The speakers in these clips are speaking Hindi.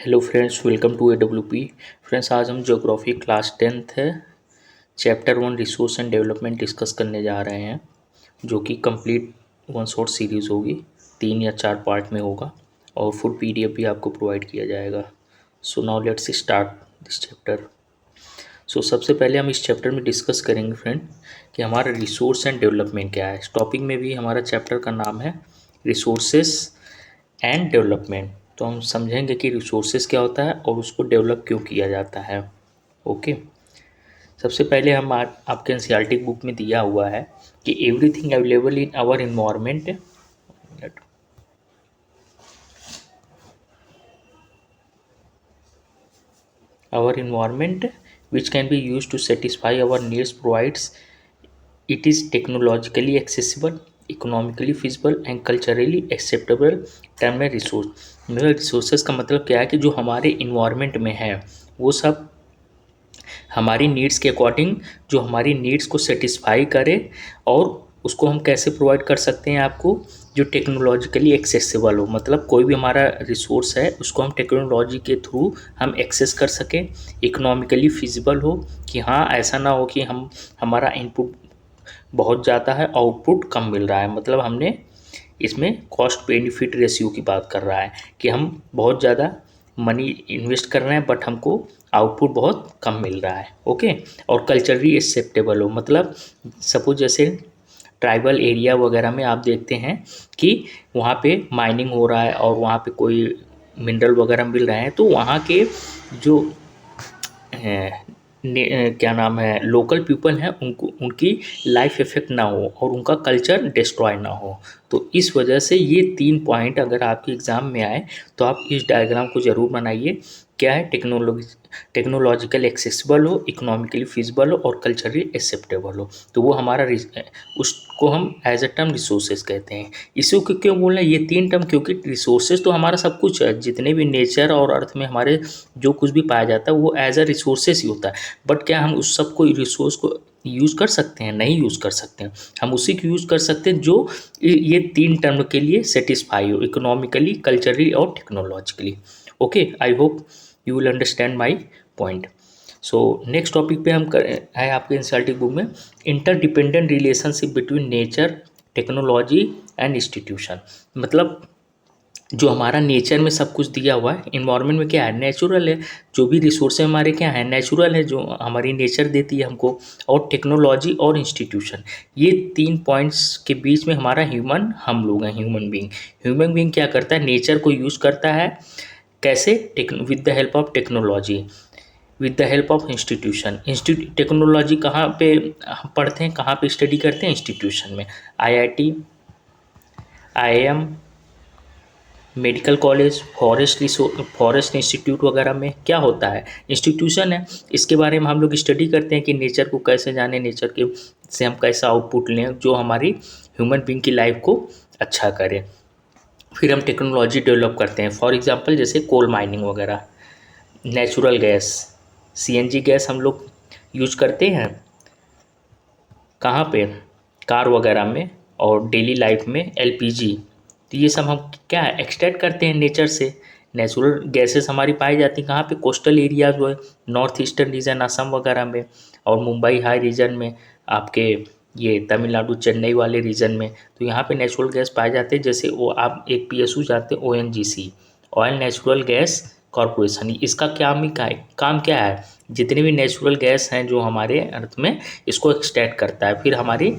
Hello friends, welcome to AWP। Friends, आज हम ज्योग्राफी क्लास 10th है, chapter 1 resource and development discuss करने जा रहे हैं, जो कि कंप्लीट वन शॉट सीरीज़ होगी। 3 या 4 पार्ट में होगा और फुल PDF भी आपको प्रोवाइड किया जाएगा। So now let's start this chapter. So सबसे पहले हम इस चैप्टर में डिस्कस करेंगे फ्रेंड कि हमारा रिसोर्स एंड डेवलपमेंट क्या है। इस टॉपिक में भी हमारा चैप्टर का नाम है रिसोर्सेस एंड डेवलपमेंट। तो हम समझेंगे कि रिसोर्सेज क्या होता है और उसको डेवलप क्यों किया जाता है। ओके, सबसे पहले हम आपके एनसीईआरटी बुक में दिया हुआ है कि everything available in our environment which can be used to satisfy our needs provides it is technologically accessible, economically feasible and culturally acceptable term है रिसोर्स। मतलब रिसोर्सेज का मतलब क्या है कि जो हमारे इन्वायरमेंट में है वो सब हमारी नीड्स के अकॉर्डिंग, जो हमारी नीड्स को सेटिस्फाई करे, और उसको हम कैसे प्रोवाइड कर सकते हैं आपको, जो टेक्नोलॉजिकली एक्सेसिबल हो। मतलब कोई भी हमारा रिसोर्स है उसको हम टेक्नोलॉजी के थ्रू हम एक्सेस कर सकें, इकोनॉमिकली फिजिबल हो, कि हाँ ऐसा ना हो कि हमारा इनपुट बहुत ज़्यादा है, आउटपुट कम मिल रहा है। मतलब हमने इसमें कॉस्ट बेनिफिट रेशियो की बात कर रहा है कि हम बहुत ज़्यादा मनी इन्वेस्ट कर रहे हैं बट हमको आउटपुट बहुत कम मिल रहा है। ओके, और कल्चरली एक्सेप्टेबल हो। मतलब सपोज जैसे ट्राइबल एरिया वगैरह में आप देखते हैं कि वहाँ पे माइनिंग हो रहा है और वहाँ पे कोई मिनरल वगैरह मिल रहे हैं, तो वहाँ के जो क्या नाम है लोकल पीपल हैं उनको उनकी लाइफ इफेक्ट ना हो और उनका कल्चर डिस्ट्रॉय ना हो। तो इस वजह से ये 3 पॉइंट अगर आपके एग्ज़ाम में आए तो आप इस डायग्राम को ज़रूर बनाइए। क्या है? टेक्नोलॉजिकल एक्सेसिबल हो, इकोनॉमिकली फिजिबल हो और कल्चरली एक्सेप्टेबल हो। तो वो हमारा उसको हम एज अ टर्म रिसोर्सेज कहते हैं। इसी को क्यों बोलना है ये 3 टर्म? क्योंकि रिसोर्सेज तो हमारा सब कुछ है, जितने भी नेचर और अर्थ में हमारे जो कुछ भी पाया जाता है वो एज अ रिसोर्सेज ही होता है। बट क्या हम उस सब को रिसोर्स को यूज़ कर सकते हैं? नहीं यूज़ कर सकते हैं। हम उसी को यूज़ कर सकते हैं जो ये 3 टर्म के लिए सेटिस्फाई हो, इकोनॉमिकली, कल्चरली और technologically. Okay, I hope you will understand my point. So next topic पे हम है आपके एनसीईआरटी बुक में interdependent relationship between nature, technology and institution. मतलब जो हमारा नेचर में सब कुछ दिया हुआ है, इन्वायरमेंट में क्या है, नेचुरल है। जो भी रिसोर्स है हमारे क्या है, नेचुरल है, जो हमारी नेचर देती है हमको। और टेक्नोलॉजी और इंस्टीट्यूशन, ये 3 पॉइंट्स के बीच में हमारा हम लोग हैं, ह्यूमन बींग। ह्यूमन बींग क्या करता है? नेचर को यूज़ करता है। कैसे? With the help of technology, with the help of institution. Technology कहाँ पे हम पढ़ते हैं, कहाँ पे स्टडी करते हैं? इंस्टीट्यूशन में। IIT, IIM, medical college, forest institute वगैरह में क्या होता है? इंस्टीट्यूशन है। इसके बारे में हम लोग स्टडी करते हैं कि नेचर को कैसे जाने, नेचर के से हम कैसा आउटपुट लें जो हमारी ह्यूमन बींग की लाइफ को अच्छा करे। फिर हम टेक्नोलॉजी डेवलप करते हैं। फॉर एग्जांपल जैसे कोल माइनिंग वगैरह, नेचुरल गैस, CNG गैस हम लोग यूज करते हैं कहाँ पे? कार वगैरह में, और डेली लाइफ में LPG। तो ये सब हम क्या है, एक्सट्रैक्ट करते हैं नेचर से। नेचुरल गैसेस हमारी पाई जाती हैं कहाँ पे? कोस्टल एरियाज जो है, नॉर्थ ईस्टर्न रीजन, असम वगैरह में, और मुंबई हाई रीजन में, आपके ये तमिलनाडु चेन्नई वाले रीजन में। तो यहाँ पे नेचुरल गैस पाए जाते हैं। जैसे वो आप एक PSU जाते हैं, ONGC, oil natural gas corporation. इसका काम क्या है? जितने भी नेचुरल गैस हैं जो हमारे अर्थ में, इसको एक्सट्रैक्ट करता है, फिर हमारी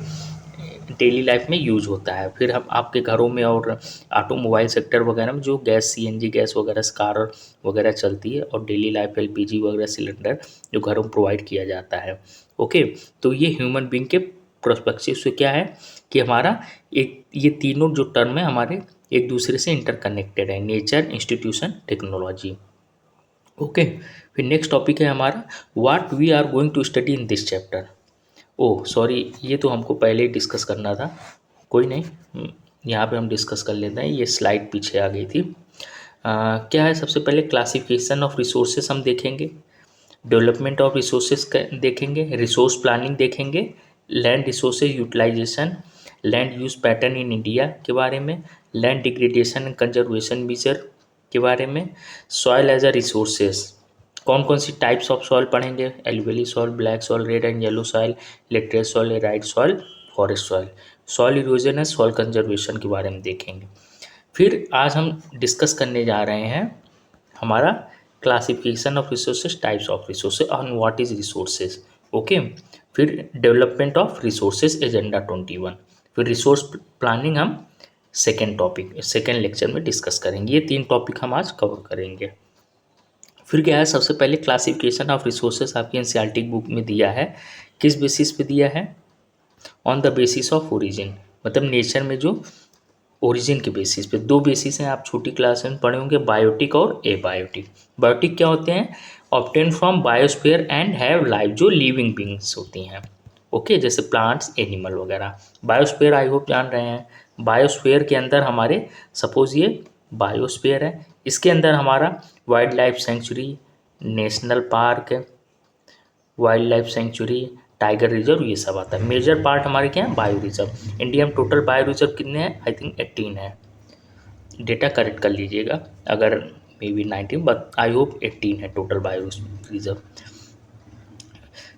डेली लाइफ में यूज होता है। फिर हम आपके घरों में और ऑटोमोबाइल सेक्टर वगैरह में जो गैस, CNG गैस वगैरह, कार वगैरह चलती है, और डेली लाइफ LPG वगैरह सिलेंडर जो घरों में प्रोवाइड किया जाता है। ओके, तो ये ह्यूमन बींग के प्रोस्पेक्टिव से क्या है कि हमारा ये तीनों जो टर्म है हमारे एक दूसरे से इंटरकनेक्टेड है, नेचर, इंस्टीट्यूशन, टेक्नोलॉजी। ओके, फिर नेक्स्ट टॉपिक है हमारा what we are going to study in this chapter. Oh sorry, ये तो हमको पहले ही डिस्कस करना था। कोई नहीं, यहाँ पे हम डिस्कस कर लेते हैं। ये स्लाइड पीछे आ गई थी। क्या है? सबसे पहले क्लासिफिकेशन ऑफ रिसोर्सेस हम देखेंगे, डेवलपमेंट ऑफ रिसोर्सेस देखेंगे, रिसोर्स प्लानिंग देखेंगे, land resources utilization, land use pattern in India के बारे में, land degradation and conservation measure के बारे में, सॉइल एज अ रिसोर्सेज, कौन कौन सी टाइप्स ऑफ सॉइल पढ़ेंगे, alluvial soil, black soil, red and yellow soil, laterite soil, arid soil, forest soil, soil erosion and soil conservation के बारे में देखेंगे। फिर आज हम डिस्कस करने जा रहे हैं हमारा classification of resources, types of resources on what is resources. Okay, फिर डेवलपमेंट ऑफ रिसोर्सेज एजेंडा 21, फिर रिसोर्स प्लानिंग हम सेकेंड लेक्चर में डिस्कस करेंगे। ये 3 टॉपिक हम आज कवर करेंगे। फिर क्या है, सबसे पहले क्लासिफिकेशन ऑफ रिसोर्सेज आपकी एनसीईआरटी बुक में दिया है। किस बेसिस पे दिया है? On the basis of origin, मतलब नेचर में जो ओरिजिन के बेसिस पे। 2 बेसिस हैं, आप छोटी क्लास में पढ़े होंगे, बायोटिक और एबायोटिक। बायोटिक क्या होते हैं? Obtain from biosphere and have life, जो लिविंग बींग्स होती हैं। ओके, जैसे प्लांट्स, एनिमल वगैरह। बायोस्फीयर आई होप जान रहे हैं। बायोस्फीयर के अंदर हमारे, सपोज ये बायोस्फीयर है, इसके अंदर हमारा wild life sanctuary, national park, wild life sanctuary, tiger reserve, ये सब आता है। मेजर पार्ट हमारे क्या है? Bio reserve. इंडिया में टोटल बायो रिजर्व कितने हैं? आई थिंक 18 है, डेटा करेक्ट कर लीजिएगा अगर may be 19, but I hope 18 है टोटल बायो रिजर्व।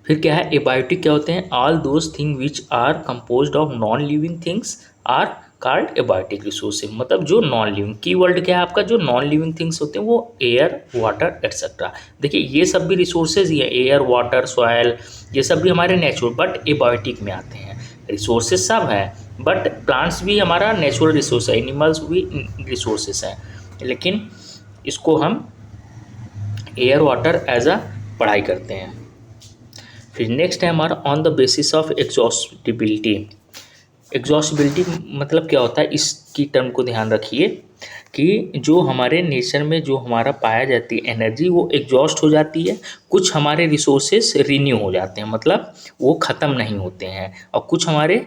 फिर क्या है, एबायोटिक क्या होते हैं? All those thing which are composed of non living things are called abiotic resources. मतलब जो नॉन लिविंग, की वर्ड क्या है आपका? जो नॉन लिविंग थिंग्स होते हैं वो एयर, वाटर एटसेट्रा। देखिए ये सब भी रिसोर्सेज ही है, एयर, वाटर, सॉयल, ये सब भी हमारे नेचुरल बट एबायोटिक में आते हैं। रिसोर्सेज सब हैं बट प्लांट्स भी हमारा नेचुरल रिसोर्स है, एनिमल्स भी रिसोर्सेज हैं, लेकिन इसको हम एयर, वाटर एज अ पढ़ाई करते हैं। फिर नेक्स्ट है हमारा on the basis of exhaustibility. Exhaustibility मतलब क्या होता है? इसकी टर्म को ध्यान रखिए कि जो हमारे नेचर में जो हमारा पाया जाती है एनर्जी, वो एग्जॉस्ट हो जाती है। कुछ हमारे रिसोर्सेस रिन्यू हो जाते हैं, मतलब वो ख़त्म नहीं होते हैं, और कुछ हमारे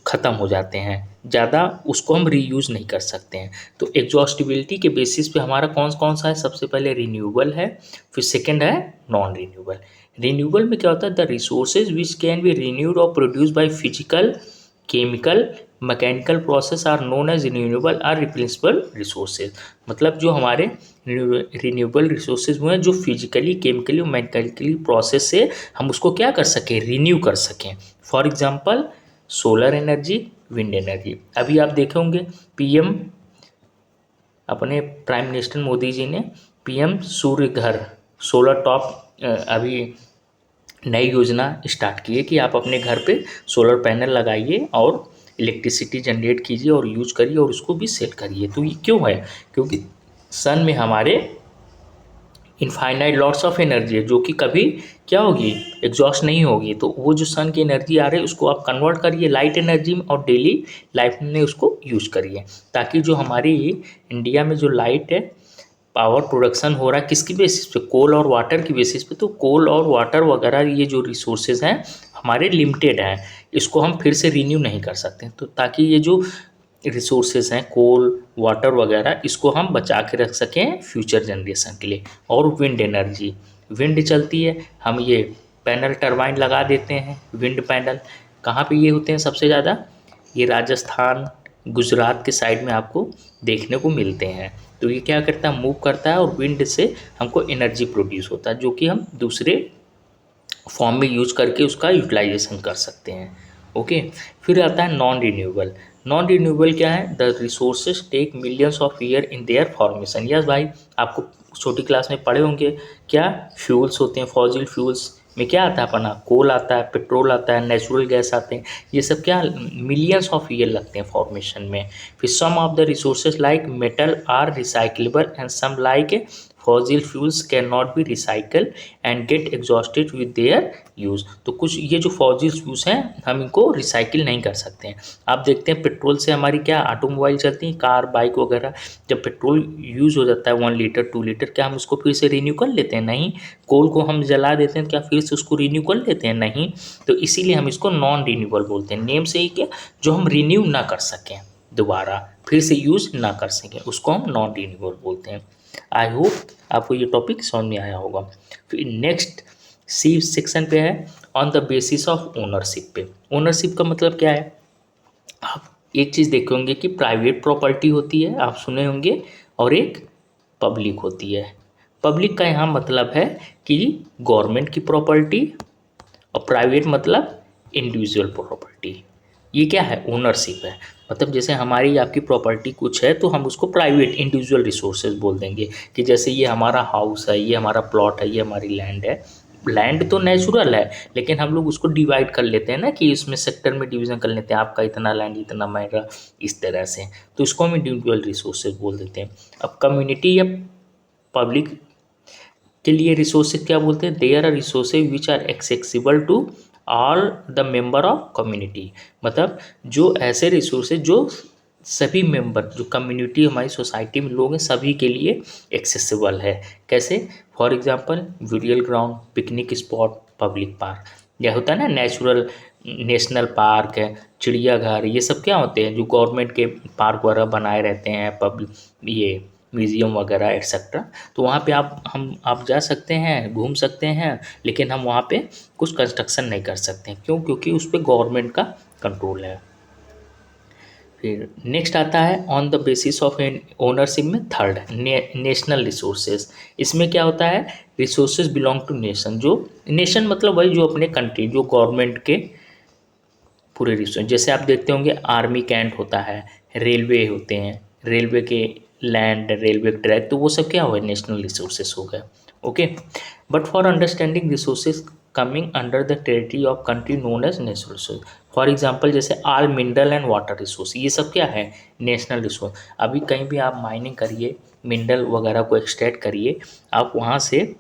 ख़त्म हो जाते हैं ज़्यादा, उसको हम रीयूज़ नहीं कर सकते हैं। तो एग्जॉस्टिबिलिटी के बेसिस पे हमारा कौन कौन सा है? सबसे पहले रिन्यूएबल है, फिर सेकंड है नॉन रिन्यूएबल। रिन्यूएबल में क्या होता है? The resources which can be renewed और produce by physical, chemical, mechanical process are known as renewable or replaceable resources. मतलब जो हमारे रिन्यूएबल रिसोर्सेज हुए हैं, जो फिजिकली, केमिकली, मैकेनिकली प्रोसेस से हम उसको क्या कर सकें? रिन्यू कर सकें। For example solar energy, wind energy. अभी आप देखे होंगे पीएम, अपने प्राइम मिनिस्टर मोदी जी ने पीएम सूर्य घर, सोलर टॉप अभी नई योजना स्टार्ट की है कि आप अपने घर पे सोलर पैनल लगाइए और इलेक्ट्रिसिटी जनरेट कीजिए और यूज करिए और उसको भी सेल करिए। तो ये क्यों है? क्योंकि सन में हमारे इनफाइनाइट लॉट्स ऑफ एनर्जी है, जो कि कभी क्या होगी? एग्जॉस्ट नहीं होगी। तो वो जो सन की एनर्जी आ रही है उसको आप कन्वर्ट करिए लाइट एनर्जी में और डेली लाइफ में उसको यूज करिए, ताकि जो हमारी इंडिया में जो लाइट है, पावर प्रोडक्शन हो रहा है किसकी बेसिस पे? कोल और वाटर की बेसिस पे। तो कोल और वाटर वगैरह ये जो रिसोर्सेज हैं हमारे लिमिटेड हैं, इसको हम फिर से रिन्यू नहीं कर सकते। तो ताकि ये जो रिसोर्सेज हैं कोल, वाटर वगैरह, इसको हम बचा के रख सकें फ्यूचर जनरेशन के लिए। और विंड एनर्जी, विंड चलती है, हम ये पैनल टरबाइन लगा देते हैं। विंड पैनल कहाँ पे ये होते हैं सबसे ज़्यादा? ये राजस्थान, गुजरात के साइड में आपको देखने को मिलते हैं। तो ये क्या करता है? मूव करता है और विंड से हमको एनर्जी प्रोड्यूस होता है, जो कि हम दूसरे फॉर्म में यूज करके उसका यूटिलाइजेशन कर सकते हैं। ओके, फिर आता है नॉन रिन्यूएबल। नॉन रिन्यूएबल क्या है? The resources take millions of year in their formation. Yes भाई, आपको छोटी क्लास में पढ़े होंगे क्या फ्यूल्स होते हैं, फॉसिल फ्यूल्स में क्या आता है अपना? कोल आता है, पेट्रोल आता है, नेचुरल गैस आते हैं, ये सब क्या मिलियंस ऑफ ईयर लगते हैं फॉर्मेशन में। फिर some of the resources like metal are recyclable and some like fossil fuels can not be recycle and get exhausted with their use. तो कुछ ये जो फॉसिल फ्यूल्स हैं हम इनको रिसाइकिल नहीं कर सकते हैं। आप देखते हैं पेट्रोल से हमारी क्या ऑटोमोबाइल चलती हैं, कार, बाइक वगैरह। जब पेट्रोल यूज़ हो जाता है 1 लीटर 2 लीटर, क्या हम उसको फिर से रिन्यू कर लेते हैं? नहीं। कोल को हम जला देते हैं, क्या फिर से उसको रिन्यू कर लेते हैं? नहीं। तो इसीलिए हम इसको नॉन रिन्यूएबल बोलते हैं। नेम से ही क्या, जो हम रिन्यू ना कर सकें, दोबारा फिर से यूज़ ना कर सकें, उसको हम नॉन रिन्यूएबल बोलते हैं। आई होप आपको ये टॉपिक समझ में आया होगा। फिर नेक्स्ट सी सेक्शन पे है on the basis of ownership पे। ओनरशिप का मतलब क्या है? आप एक चीज़ देखे होंगे कि प्राइवेट प्रॉपर्टी होती है, आप सुने होंगे, और एक पब्लिक होती है। पब्लिक का यहाँ मतलब है कि गवर्नमेंट की प्रॉपर्टी, और प्राइवेट मतलब इंडिविजुअल प्रॉपर्टी। ये क्या है, ओनरशिप है। मतलब जैसे हमारी आपकी प्रॉपर्टी कुछ है तो हम उसको प्राइवेट इंडिविजुअल रिसोर्सेज बोल देंगे कि जैसे ये हमारा हाउस है, ये हमारा प्लॉट है, ये हमारी लैंड है। लैंड तो नेचुरल है, लेकिन हम लोग उसको डिवाइड कर लेते हैं ना कि इसमें सेक्टर में डिवीजन कर लेते हैं, आपका इतना लैंड, इतना मेरा, इस तरह से। तो इसको हम इंडिविजुअल रिसोर्सेज बोल देते हैं। अब कम्युनिटी या पब्लिक के लिए रिसोर्सेज क्या बोलते हैं, there are resources which are accessible to all the member of community. मतलब जो ऐसे रिसोर्सेज जो सभी मेंबर, जो कम्युनिटी हमारी सोसाइटी में लोग हैं, सभी के लिए एक्सेसिबल है। कैसे, for example burial ground, picnic spot, public park. यह होता है ना नेचुरल, नेशनल पार्क है, चिड़ियाघर, ये सब क्या होते हैं जो गवर्नमेंट के पार्क वगैरह बनाए रहते हैं, पब्लिक ये म्यूज़ियम वगैरह एक्सेट्रा। तो वहाँ पे आप जा सकते हैं, घूम सकते हैं, लेकिन हम वहाँ पे कुछ कंस्ट्रक्शन नहीं कर सकते हैं। क्यों? क्योंकि उस पर गवर्नमेंट का कंट्रोल है। फिर नेक्स्ट आता है on the basis of an ownership में थर्ड नेशनल रिसोर्सेज। इसमें क्या होता है, रिसोर्सेज बिलोंग टू नेशन। जो नेशन मतलब वही जो अपने कंट्री, जो गवर्नमेंट के पूरे रिसोर्स। जैसे आप देखते होंगे आर्मी कैंट होता है, रेलवे होते हैं, रेलवे के लैंड, रेलवे ट्रैक, तो वो सब क्या हुआ, नेशनल रिसोर्सेज हो गए। Okay, but for understanding resources coming under the territory of country known as national resource. For example जैसे all mineral and water resource, ये सब क्या है, नेशनल रिसोर्स। अभी कहीं भी आप माइनिंग करिए, मिनरल वगैरह को एक्सट्रैक्ट करिए, आप वहाँ से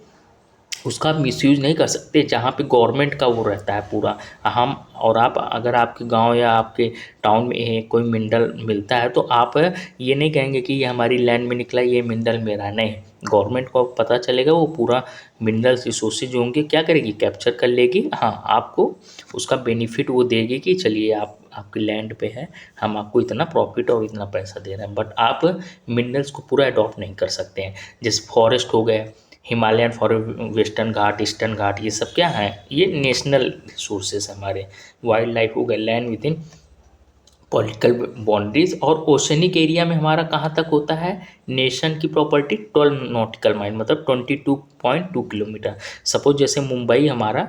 उसका मिसयूज़ नहीं कर सकते जहाँ पे गवर्नमेंट का वो रहता है पूरा। हम और आप अगर आपके गांव या आपके टाउन में कोई मिनरल मिलता है तो आप ये नहीं कहेंगे कि ये हमारी लैंड में निकला, ये मिनरल मेरा है। नहीं, गवर्नमेंट को पता चलेगा, वो पूरा मिनरल रिसोर्सेज जो होंगे क्या करेगी, कैप्चर कर लेगी। हाँ, आपको उसका बेनिफिट वो देगी कि चलिए आप आपकी लैंड पे है, हम आपको इतना प्रॉफिट और इतना पैसा दे रहे हैं। बट आप मिनरल्स को पूरा अडॉप्ट नहीं कर सकते हैं। जैसे फॉरेस्ट हो गए, हिमालयन फॉरेस्ट, वेस्टर्न घाट, ईस्टर्न घाट, ये सब क्या हैं, ये नेशनल रिसोर्सेज हमारे। वाइल्ड लाइफ हो गए, land with in political boundaries. और ओशनिक एरिया में हमारा कहाँ तक होता है, नेशन की प्रॉपर्टी 12 नॉटिकल माइल, मतलब 22.2 किलोमीटर। सपोज जैसे मुंबई हमारा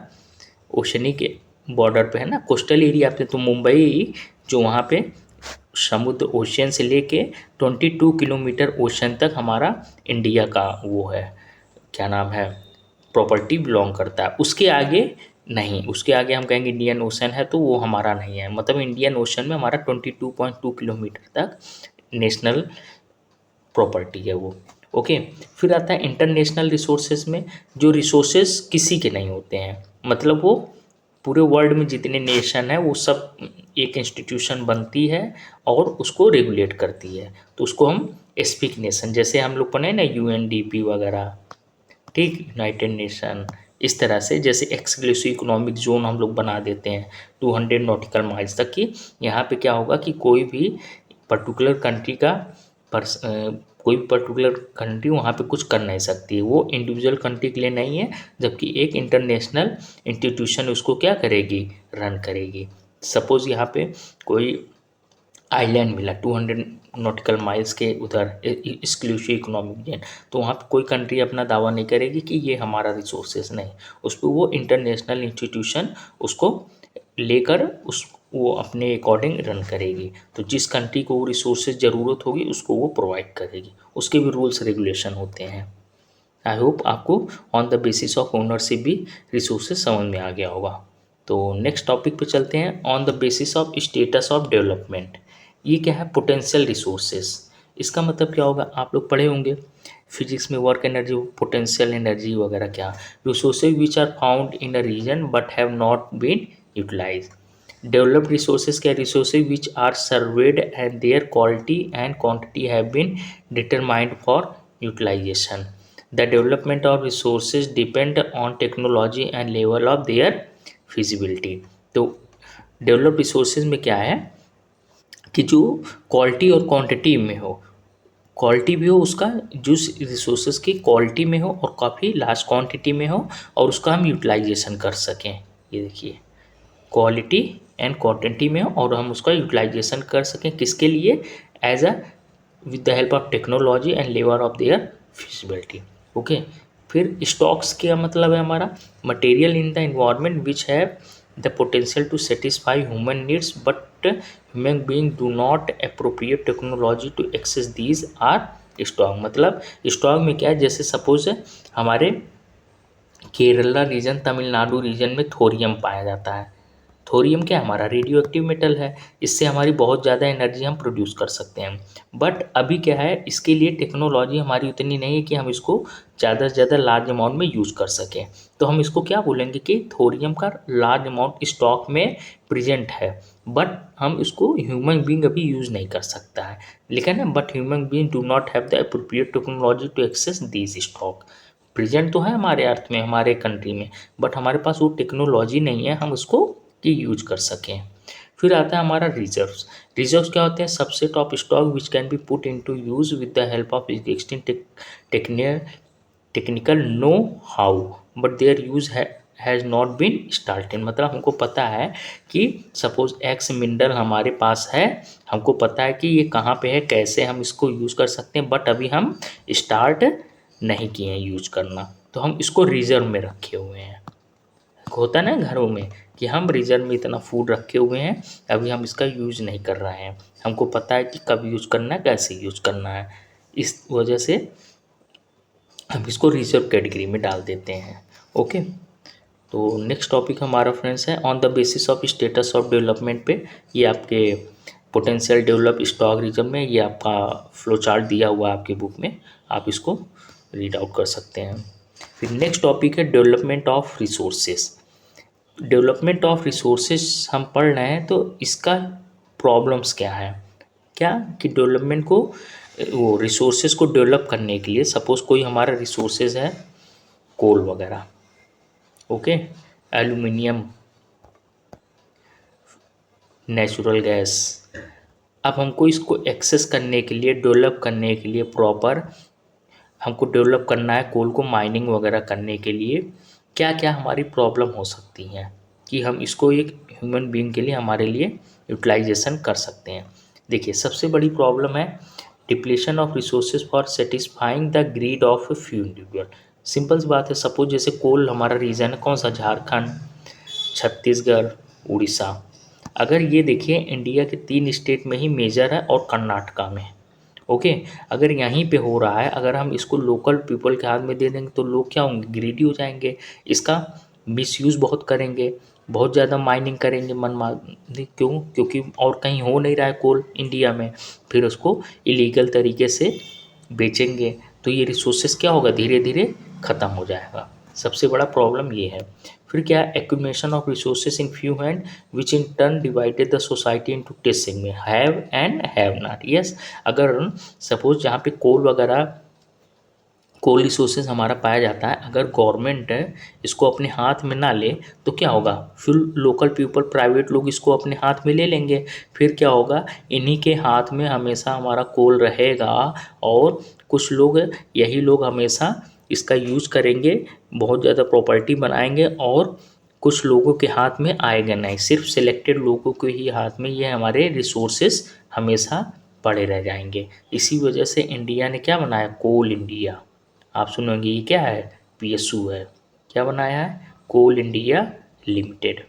ओशनिक बॉर्डर पे है ना, कोस्टल एरिया पे, तो मुंबई जो वहाँ पे समुद्र ओशियन से लेके 22 किलोमीटर ओशन तक हमारा इंडिया का वो है, क्या नाम है, प्रॉपर्टी बिलोंग करता है। उसके आगे नहीं, उसके आगे हम कहेंगे इंडियन ओशन है तो वो हमारा नहीं है। मतलब इंडियन ओशन में हमारा 22.2 किलोमीटर तक नेशनल प्रॉपर्टी है वो। ओके, फिर आता है इंटरनेशनल रिसोर्सेज में, जो रिसोर्सेज किसी के नहीं होते हैं। मतलब वो पूरे वर्ल्ड में जितने नेशन है वो सब एक इंस्टीट्यूशन बनती है और उसको रेगुलेट करती है, तो उसको हम स्पीक नेशन, जैसे हम लोग पढ़े ना यूएनडीपी वगैरह, ठीक, यूनाइटेड नेशन, इस तरह से। जैसे एक्सक्लूसिव इकोनॉमिक जोन हम लोग बना देते हैं 200 नॉटिकल माइल्स तक की। यहाँ पे क्या होगा कि कोई भी पर्टिकुलर कंट्री का कोई पर्टिकुलर कंट्री वहाँ पे कुछ कर नहीं सकती है, वो इंडिविजुअल कंट्री के लिए नहीं है, जबकि एक इंटरनेशनल इंस्टीट्यूशन उसको क्या करेगी, रन करेगी। सपोज़ यहाँ पे कोई आइलैंड मिला 200 नॉटिकल माइल्स के उधर, एक्सक्लूसिव इकोनॉमिक जोन, तो वहाँ पे कोई कंट्री अपना दावा नहीं करेगी कि ये हमारा रिसोर्सेज नहीं, उस पर वो इंटरनेशनल इंस्टीट्यूशन उसको लेकर उस वो अपने अकॉर्डिंग रन करेगी। तो जिस कंट्री को वो रिसोर्सेज ज़रूरत होगी उसको वो प्रोवाइड करेगी, उसके भी रूल्स रेगुलेशन होते हैं। आई होप आपको on the basis of ownership भी रिसोर्सेज समझ में आ गया होगा। तो नेक्स्ट टॉपिक पे चलते हैं, on the basis of status of development. ये क्या है, पोटेंशियल रिसोर्सेज। इसका मतलब क्या होगा, आप लोग पढ़े होंगे फिजिक्स में, वर्क एनर्जी, पोटेंशियल एनर्जी वगैरह। क्या, resources which are found in a region but have not been utilise. Developed resources क्या, resources which are surveyed and their quality and quantity have been determined for utilisation. The development of resources depend on technology and level of their feasibility। तो डेवलप रिसोर्सेज में क्या है कि जो क्वालिटी और क्वांटिटी में हो, क्वालिटी भी हो उसका, जो रिसोर्सेज की क्वालिटी में हो और काफ़ी लार्ज क्वांटिटी में हो, और उसका हम यूटिलाइजेशन कर सकें। ये देखिए, क्वालिटी एंड क्वांटिटी में हो और हम उसका यूटिलाइजेशन कर सकें, किसके लिए, as a with the help of technology and level of their feasibility. Okay, फिर स्टॉक्स क्या मतलब है हमारा, material in the environment which have the potential to satisfy human needs but human being do not appropriate technology to access these are stock. मतलब स्टॉक में क्या है, जैसे सपोज हमारे केरला रीजन, तमिलनाडु रीजन में थोरियम पाया जाता है। थोरियम क्या है, हमारा रेडियो एक्टिव मेटल है, इससे हमारी बहुत ज़्यादा एनर्जी हम प्रोड्यूस कर सकते हैं। बट अभी क्या है, इसके लिए टेक्नोलॉजी हमारी उतनी नहीं है कि हम इसको ज़्यादा से ज़्यादा लार्ज अमाउंट में यूज़ कर सकें। तो हम इसको क्या बोलेंगे कि थोरियम का लार्ज अमाउंट स्टॉक में प्रेजेंट है, बट हम इसको ह्यूमन बीइंग अभी यूज़ नहीं कर सकता है। लिखा है ना, but human being do not have the appropriate technology to access these stock. Present तो है हमारे अर्थ में, हमारे कंट्री में, बट हमारे पास वो टेक्नोलॉजी नहीं है हम उसको की यूज कर सकें। फिर आता है हमारा रिजर्व्स। रिजर्व्स क्या होते हैं, subset of stock which can be put into use with the help of existing technical know how but their use has not been started. मतलब हमको पता है कि सपोज एक्स मिनरल हमारे पास है, हमको पता है कि ये कहाँ पे है, कैसे हम इसको यूज़ कर सकते हैं, बट अभी हम स्टार्ट नहीं किए हैं यूज करना, तो हम इसको रिजर्व में रखे हुए हैं। होता ना घरों में कि हम रिजर्व में इतना फूड रखे हुए हैं, अभी हम इसका यूज नहीं कर रहे हैं, हमको पता है कि कब यूज करना है, कैसे यूज करना है, इस वजह से हम इसको रिजर्व कैटेगरी में डाल देते हैं। ओके, तो नेक्स्ट टॉपिक हमारा फ्रेंड्स है on the basis of status of development पे। ये आपके पोटेंशियल डेवलप स्टॉक रिजर्व में, ये आपका फ्लो चार्ट दिया हुआ है आपकी बुक में, आप इसको रीड आउट कर सकते हैं। फिर नेक्स्ट टॉपिक है development of resources. Development of resources हम पढ़ रहे हैं, तो इसका प्रॉब्लम्स क्या है, क्या कि डेवलपमेंट को, वो रिसोर्सेज को डेवलप करने के लिए, सपोज कोई हमारा रिसोर्सेज है कोल वगैरह, ओके, एल्यूमिनियम, नेचुरल गैस, अब हमको इसको एक्सेस करने के लिए, डेवलप करने के लिए प्रॉपर हमको डेवलप करना है कोल को, माइनिंग वगैरह करने के लिए क्या क्या हमारी प्रॉब्लम हो सकती हैं कि हम इसको एक ह्यूमन बीइंग के लिए, हमारे लिए यूटिलाइजेशन कर सकते हैं। देखिए, सबसे बड़ी प्रॉब्लम है depletion of resources for satisfying the greed of few individual. Simple सी बात है, सपोज जैसे कोल हमारा रीजन है कौन सा, झारखंड, छत्तीसगढ़, उड़ीसा। अगर ये देखिए इंडिया के 3 स्टेट में ही मेजर है और कर्नाटका में, ओके, अगर यहीं पे हो रहा है, अगर हम इसको लोकल पीपल के हाथ में दे देंगे तो लोग क्या होंगे, ग्रीडी हो जाएंगे, इसका मिसयूज़ बहुत करेंगे, बहुत ज़्यादा माइनिंग करेंगे मनमानी, क्यों, क्योंकि और कहीं हो नहीं रहा है कोल इंडिया में, फिर उसको इलीगल तरीके से बेचेंगे, तो ये रिसोर्सेज क्या होगा, धीरे धीरे ख़त्म हो जाएगा। सबसे बड़ा प्रॉब्लम ये है। फिर क्या है, accumulation of resources in few hand which in turn divided the society into two segment, have and have not. Yes, अगर सपोज जहाँ पे कोल वगैरह, कोल रिसोर्सेज हमारा पाया जाता है, अगर गवर्नमेंट इसको अपने हाथ में ना ले तो क्या होगा, फिर लोकल पीपल, प्राइवेट लोग इसको अपने हाथ में ले लेंगे, फिर क्या होगा, इन्हीं के हाथ में हमेशा हमारा कोल रहेगा, और कुछ लोग, यही लोग हमेशा इसका यूज़ करेंगे, बहुत ज़्यादा प्रॉपर्टी बनाएंगे, और कुछ लोगों के हाथ में आएगा नहीं, सिर्फ सिलेक्टेड लोगों के ही हाथ में ये हमारे रिसोर्सेज हमेशा पड़े रह जाएंगे। इसी वजह से इंडिया ने क्या बनाया, कोल इंडिया। आप सुनेंगे ये क्या है, पीएसयू है, क्या बनाया है, कोल इंडिया लिमिटेड,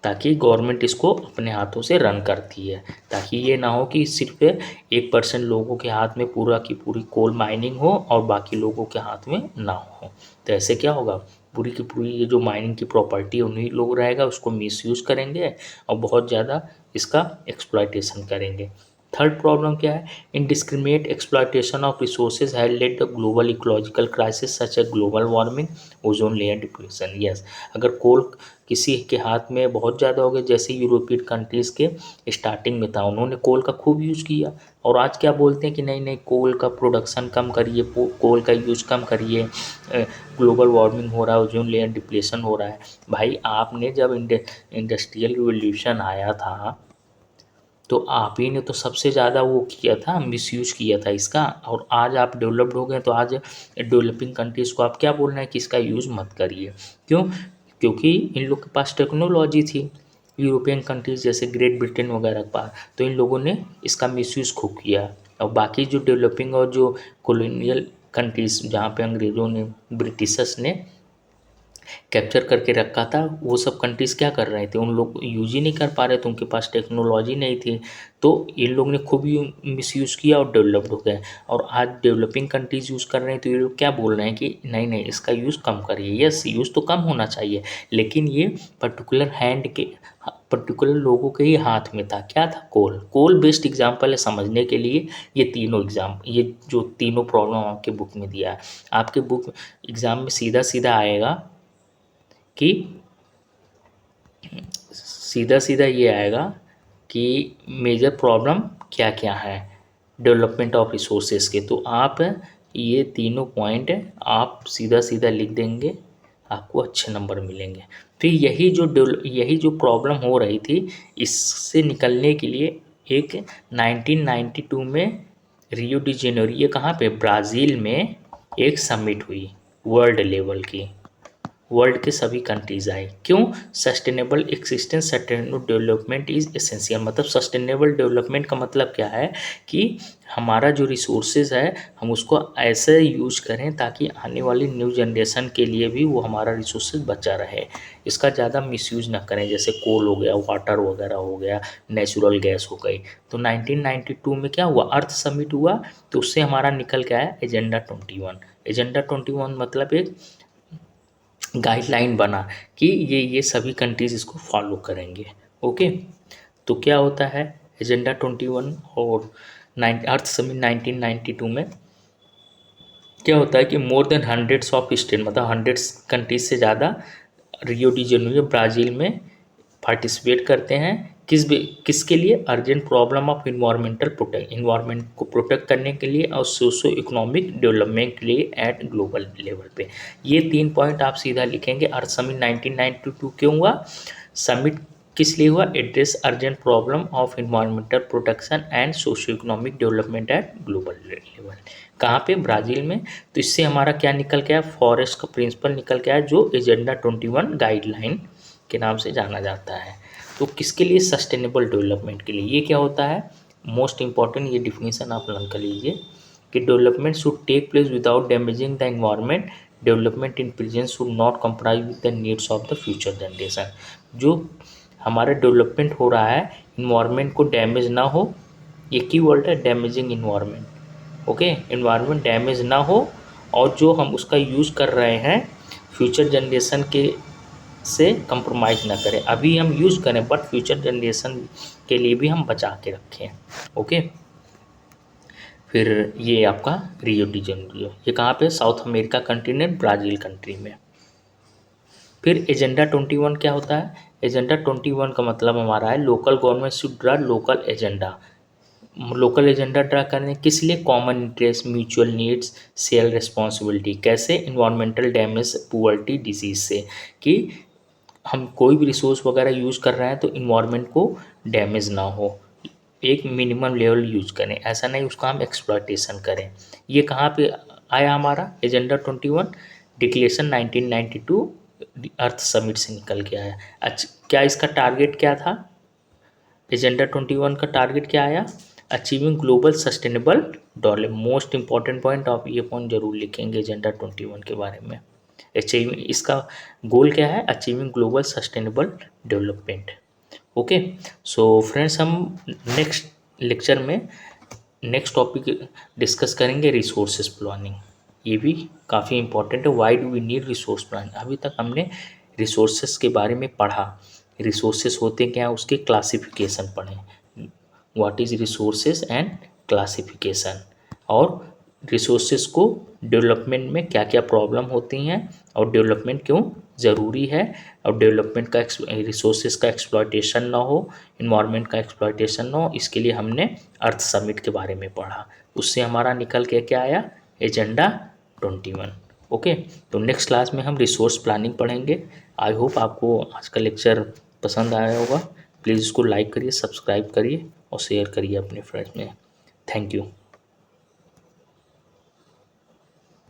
ताकि गवर्नमेंट इसको अपने हाथों से रन करती है, ताकि ये ना हो कि सिर्फ 1% लोगों के हाथ में पूरा की पूरी कोल माइनिंग हो और बाकी लोगों के हाथ में ना हो। तो ऐसे क्या होगा, पूरी की पूरी ये जो माइनिंग की प्रॉपर्टी है उन्हीं लोग रहेगा, उसको मिसयूज़ करेंगे और बहुत ज़्यादा इसका एक्सप्लॉयटेशन करेंगे। थर्ड प्रॉब्लम क्या है, indiscriminate exploitation of resources has lead the global ecological crisis such a global warming, ozone layer depletion. Yes, अगर कोल किसी के हाथ में बहुत ज़्यादा हो गया, जैसे यूरोपियन कंट्रीज़ के स्टार्टिंग में था, उन्होंने कोल का खूब यूज़ किया, और आज क्या बोलते हैं कि नहीं नहीं कोल का प्रोडक्शन कम करिए, कोल का यूज़ कम करिए, ग्लोबल वार्मिंग हो रहा है, ओजोन लेयर डिप्लीशन हो रहा है। भाई, आपने जब इंडस्ट्रियल रिवोल्यूशन आया था तो आप ही ने तो सबसे ज़्यादा वो किया था, मिसयूज़ किया था इसका, और आज आप डेवलप्ड हो गए, तो आज डेवलपिंग कंट्रीज़ को आप क्या बोल रहे हैं कि इसका यूज़ मत करिए, क्यों, क्योंकि इन लोग के पास टेक्नोलॉजी थी, यूरोपियन कंट्रीज़ जैसे ग्रेट ब्रिटेन वगैरह के पास, तो इन लोगों ने इसका मिसयूज़ खूब किया, और बाकी जो डेवलपिंग और जो कॉलोनियल कंट्रीज़ जहाँ पे अंग्रेज़ों ने, ब्रिटिशर्स ने कैप्चर करके रखा था, वो सब कंट्रीज़ क्या कर रहे थे, उन लोग यूज ही नहीं कर पा रहे थे, उनके पास टेक्नोलॉजी नहीं थी, तो इन लोग ने खूब मिसयूज़ किया और डेवलप्ड हो गए। और आज डेवलपिंग कंट्रीज़ यूज़ कर रहे हैं, तो ये लोग क्या बोल रहे हैं कि नहीं नहीं इसका यूज़ कम करिए। यस, यूज़ तो कम होना चाहिए, लेकिन ये पर्टिकुलर लोगों के ही हाथ में था। क्या था? कोल बेस्ड एग्जाम्पल है समझने के लिए। ये जो तीनों प्रॉब्लम आपके बुक में दिया है, आपके बुक एग्ज़ाम में सीधा सीधा आएगा कि सीधा ये आएगा कि मेजर प्रॉब्लम क्या क्या है डेवलपमेंट ऑफ रिसोर्सेज के। तो आप ये तीनों पॉइंट आप सीधा सीधा लिख देंगे, आपको अच्छे नंबर मिलेंगे। फिर यही जो प्रॉब्लम हो रही थी, इससे निकलने के लिए एक 1992 में रियो डी जेनेरियो, ये कहाँ पे, ब्राज़ील में एक समिट हुई वर्ल्ड लेवल की। वर्ल्ड के सभी कंट्रीज आए। क्यों? Sustainable existence, sustainable development is essential. मतलब सस्टेनेबल डेवलपमेंट का मतलब क्या है कि हमारा जो रिसोर्सेज है हम उसको ऐसे यूज करें ताकि आने वाली न्यू जनरेशन के लिए भी वो हमारा रिसोर्सेज बचा रहे, इसका ज़्यादा मिसयूज ना करें। जैसे कोल हो गया, वाटर वगैरह हो गया, नेचुरल गैस हो गई। तो 1992 में क्या हुआ, अर्थ समिट हुआ, तो उससे हमारा निकल के आया एजेंडा 21। एजेंडा 21 मतलब एक गाइडलाइन बना कि ये सभी कंट्रीज़ इसको फॉलो करेंगे। ओके, तो क्या होता है एजेंडा 21 और अर्थ समिट 1992 में क्या होता है कि more than hundreds of state, मतलब हंड्रेड्स कंट्रीज से ज़्यादा रियो डी जेनेरियो ब्राज़ील में पार्टिसिपेट करते हैं। किसके लिए? अर्जेंट प्रॉब्लम ऑफ इन्वायरमेंट को प्रोटेक्ट करने के लिए और सोशो इकोनॉमिक डेवलपमेंट के लिए एट ग्लोबल लेवल पे। ये 3 पॉइंट आप सीधा लिखेंगे। अर्थ समिट 1992 क्यों हुआ? समिट किस लिए हुआ? Address urgent problem of environmental protection and socio economic development at global level. कहाँ पे? ब्राज़ील में। तो इससे हमारा क्या निकल के आया? फॉरेस्ट का प्रिंसिपल निकल के आया, जो एजेंडा 21 गाइडलाइन के नाम से जाना जाता है। तो किसके लिए? सस्टेनेबल डेवलपमेंट के लिए। ये क्या होता है? मोस्ट इंपॉर्टेंट ये डिफिनीशन आप लर्न कर लीजिए कि development should take place without damaging the environment. Development in present should not compromise with the needs of the future generation. जो हमारा डेवलपमेंट हो रहा है, इन्वायरमेंट को डैमेज ना हो, एक ही वर्ड है, damaging environment. Okay, environment damage ना हो, और जो हम उसका यूज़ कर रहे हैं फ्यूचर जनरेशन के से कंप्रोमाइज़ ना करें। अभी हम यूज़ करें बट फ्यूचर जनरेशन के लिए भी हम बचा के रखें। ओके, फिर ये आपका रियो डी जेनेरियो, ये कहाँ पे? South America continent, Brazil country में। फिर एजेंडा 21 क्या होता है? एजेंडा 21 का मतलब हमारा है local government should draw local agenda. Local agenda draw करने किस लिए? Common interest, mutual needs, share responsibility. कैसे? इन्वायरमेंटल डैमेज, पुअर्टी, डिजीज से, कि हम कोई भी रिसोर्स वगैरह यूज़ कर रहे हैं तो इन्वायरमेंट को डैमेज ना हो, एक मिनिमम लेवल यूज़ करें, ऐसा नहीं उसका हम एक्सप्लॉयटेशन करें। ये कहाँ पे आया हमारा एजेंडा 21? डिक्लेरेशन 1992 अर्थ समिट से निकल के आया। अच्छा, क्या इसका टारगेट क्या था? एजेंडा 21 का टारगेट क्या आया? Achieving global sustainable development. Most important point, आप ये पॉइंट जरूर लिखेंगे एजेंडा 21 के बारे में। अचीविंग, इसका गोल क्या है? Achieving global sustainable development. Okay, so friends, हम नेक्स्ट लेक्चर में नेक्स्ट टॉपिक डिस्कस करेंगे रिसोर्सेज प्लानिंग। ये भी काफ़ी इंपॉर्टेंट है। Why do we need resource planning? अभी तक हमने रिसोर्सेज के बारे में पढ़ा, रिसोर्सेज होते क्या, उसके क्लासिफिकेशन पढ़े, what is resources and classification, और रिसोर्सेज को डेवलपमेंट में क्या क्या प्रॉब्लम होती हैं और डेवलपमेंट क्यों ज़रूरी है, और डेवलपमेंट का रिसोर्सेज का एक्सप्लॉयटेशन ना हो, इन्वायरमेंट का एक्सप्लॉयटेशन ना हो, इसके लिए हमने अर्थ समिट के बारे में पढ़ा। उससे हमारा निकल के क्या आया? एजेंडा 21। ओके, तो नेक्स्ट क्लास में हम रिसोर्स प्लानिंग पढ़ेंगे। आई होप आपको आज का लेक्चर पसंद आया होगा। प्लीज़ इसको लाइक करिए, सब्सक्राइब करिए और शेयर करिए अपने फ्रेंड्स में। Thank you.